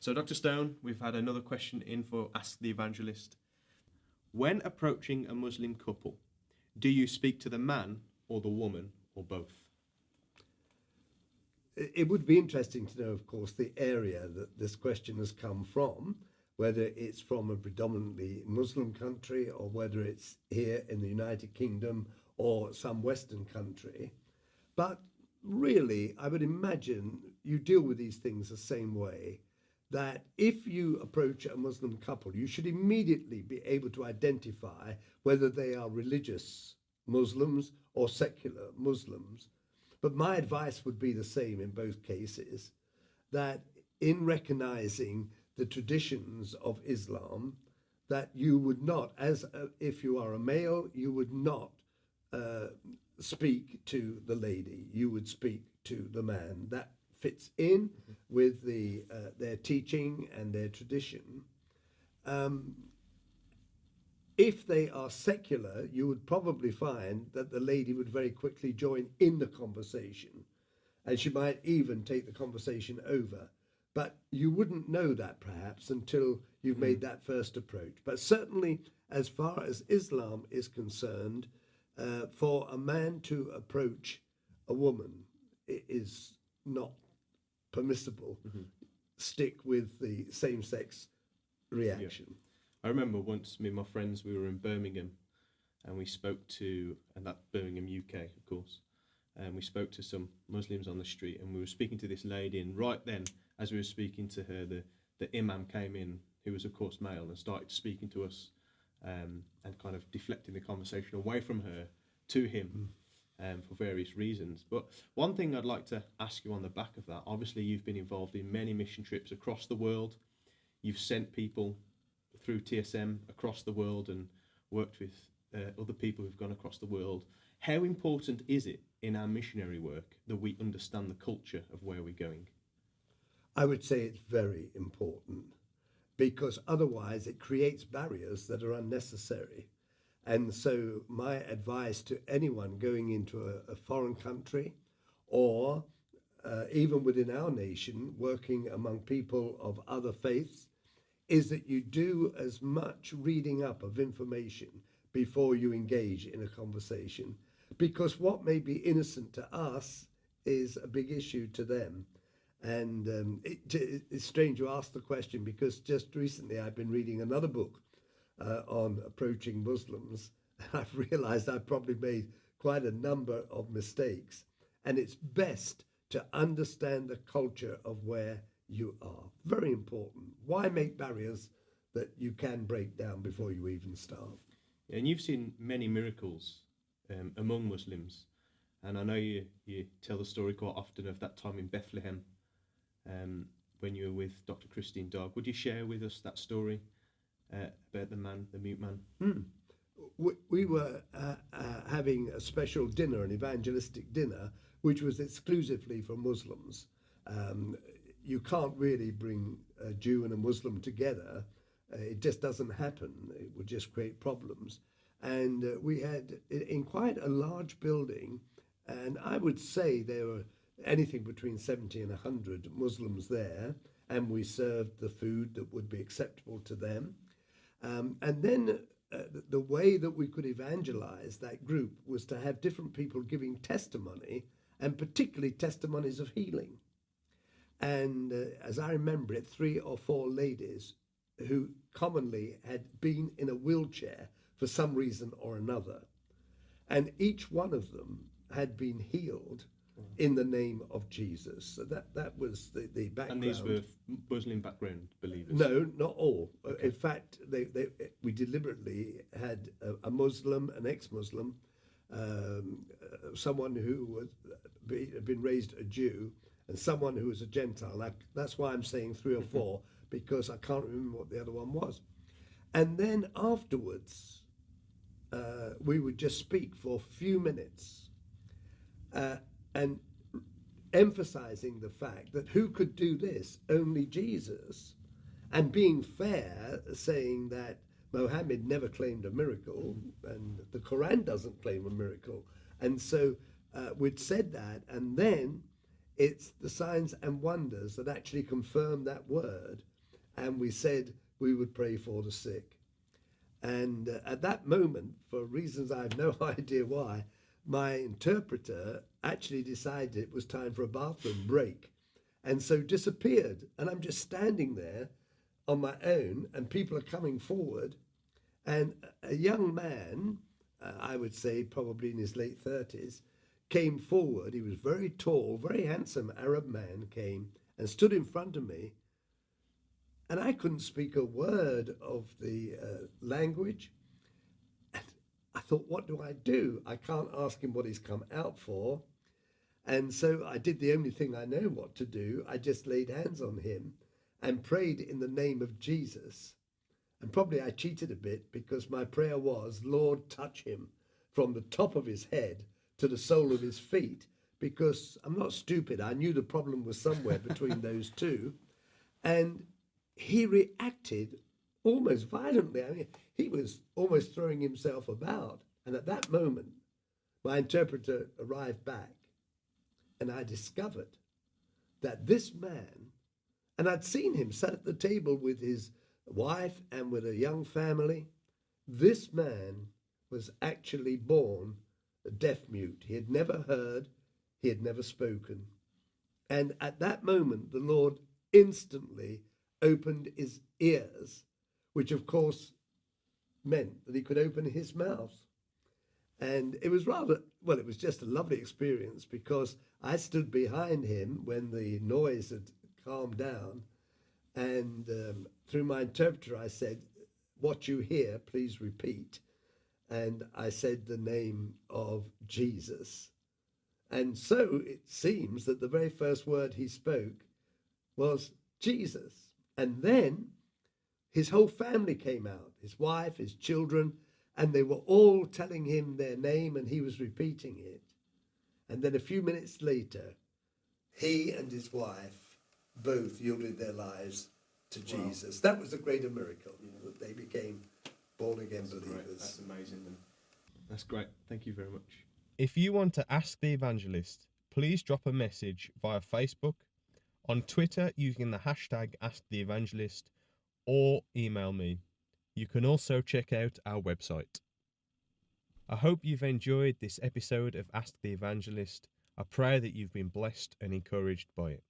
So, Dr. Stone, we've had another question in for Ask the Evangelist. When approaching a Muslim couple, do you speak to the man or the woman or both? It would be interesting to know, of course, the area that this question has come from, whether it's from a predominantly Muslim country or whether it's here in the United Kingdom or some Western country. But really, I would imagine you deal with these things the same way, that if you approach a Muslim couple, you should immediately be able to identify whether they are religious Muslims or secular Muslims. But my advice would be the same in both cases, that in recognizing the traditions of Islam, that you would not, if you are a male, you would not speak to the lady, you would speak to the man. That fits in with their teaching and their tradition. If they are secular, you would probably find that the lady would very quickly join in the conversation, and she might even take the conversation over. But you wouldn't know that perhaps until you've made that first approach. But certainly, as far as Islam is concerned, for a man to approach a woman, it is not permissible. Stick with the same-sex reaction. Yeah. I remember once, me and my friends, we were in Birmingham, and we spoke to, and that Birmingham, UK, of course, and we spoke to some Muslims on the street, and we were speaking to this lady, and right then, as we were speaking to her, the imam came in, who was of course male, and started speaking to us, and kind of deflecting the conversation away from her to him, for various reasons. But one thing I'd like to ask you on the back of that, obviously you've been involved in many mission trips across the world, you've sent people through TSM across the world and worked with other people who've gone across the world. How important is it in our missionary work that we understand the culture of where we're going? I would say it's very important, because otherwise it creates barriers that are unnecessary. And so my advice to anyone going into a foreign country, or even within our nation, working among people of other faiths, is that you do as much reading up of information before you engage in a conversation. Because what may be innocent to us is a big issue to them. And it's strange you ask the question, because just recently I've been reading another book on approaching Muslims. I've realized I've probably made quite a number of mistakes. And it's best to understand the culture of where you are. Very important. Why make barriers that you can break down before you even start? And you've seen many miracles among Muslims, and I know you tell the story quite often of that time in Bethlehem when you were with Dr. Christine Dog. Would you share with us that story about the mute man? We were having a special dinner, an evangelistic dinner, which was exclusively for Muslims. You can't really bring a Jew and a Muslim together. It just doesn't happen. It would just create problems. And we had, in quite a large building, and I would say there were anything between 70 and 100 Muslims there, and we served the food that would be acceptable to them. And then the way that we could evangelize that group was to have different people giving testimony, and particularly testimonies of healing. And as I remember it, 3 or 4 ladies who commonly had been in a wheelchair for some reason or another. And each one of them had been healed in the name of Jesus. So that was the background. And these were Muslim background believers? No, not all. Okay. In fact, we deliberately had a Muslim, an ex-Muslim, someone who had been raised a Jew, and someone who was a Gentile. That's why I'm saying 3 or 4, because I can't remember what the other one was. And then afterwards, we would just speak for a few minutes and emphasizing the fact that who could do this? Only Jesus. And being fair, saying that Mohammed never claimed a miracle, and the Quran doesn't claim a miracle. And so we'd said that, and then it's the signs and wonders that actually confirm that word. and we said we would pray for the sick. And at that moment, for reasons I have no idea why, my interpreter actually decided it was time for a bathroom break, and so disappeared. And I'm just standing there on my own, and people are coming forward, and a young man, I would say probably in his late 30s, came forward. He was very tall, very handsome Arab man, came and stood in front of me. And I couldn't speak a word of the language. And I thought, what do I do? I can't ask him what he's come out for. And so I did the only thing I know what to do. I just laid hands on him and prayed in the name of Jesus. And probably I cheated a bit, because my prayer was, Lord, touch him from the top of his head to the sole of his feet, because I'm not stupid. I knew the problem was somewhere between those two. And he reacted almost violently. I mean, he was almost throwing himself about. And at that moment, my interpreter arrived back, and I discovered that this man, and I'd seen him sat at the table with his wife and with a young family, this man was actually born deaf mute. He had never heard, he had never spoken. And at that moment, the Lord instantly opened his ears, which of course meant that he could open his mouth. And it was it was just a lovely experience, because I stood behind him when the noise had calmed down, and through my interpreter I said, what you hear, please repeat. And I said the name of Jesus. And so it seems that the very first word he spoke was Jesus. And then his whole family came out, his wife, his children, and they were all telling him their name, and he was repeating it. And then a few minutes later, he and his wife both yielded their lives to Jesus. That was a greater miracle, that they became born-again believers. Great. That's amazing. That's great. Thank you very much. If you want to ask the evangelist, please drop a message via Facebook, on Twitter using the hashtag AskTheEvangelist, or email me. You can also check out our website. I hope you've enjoyed this episode of Ask the Evangelist. I pray that you've been blessed and encouraged by it.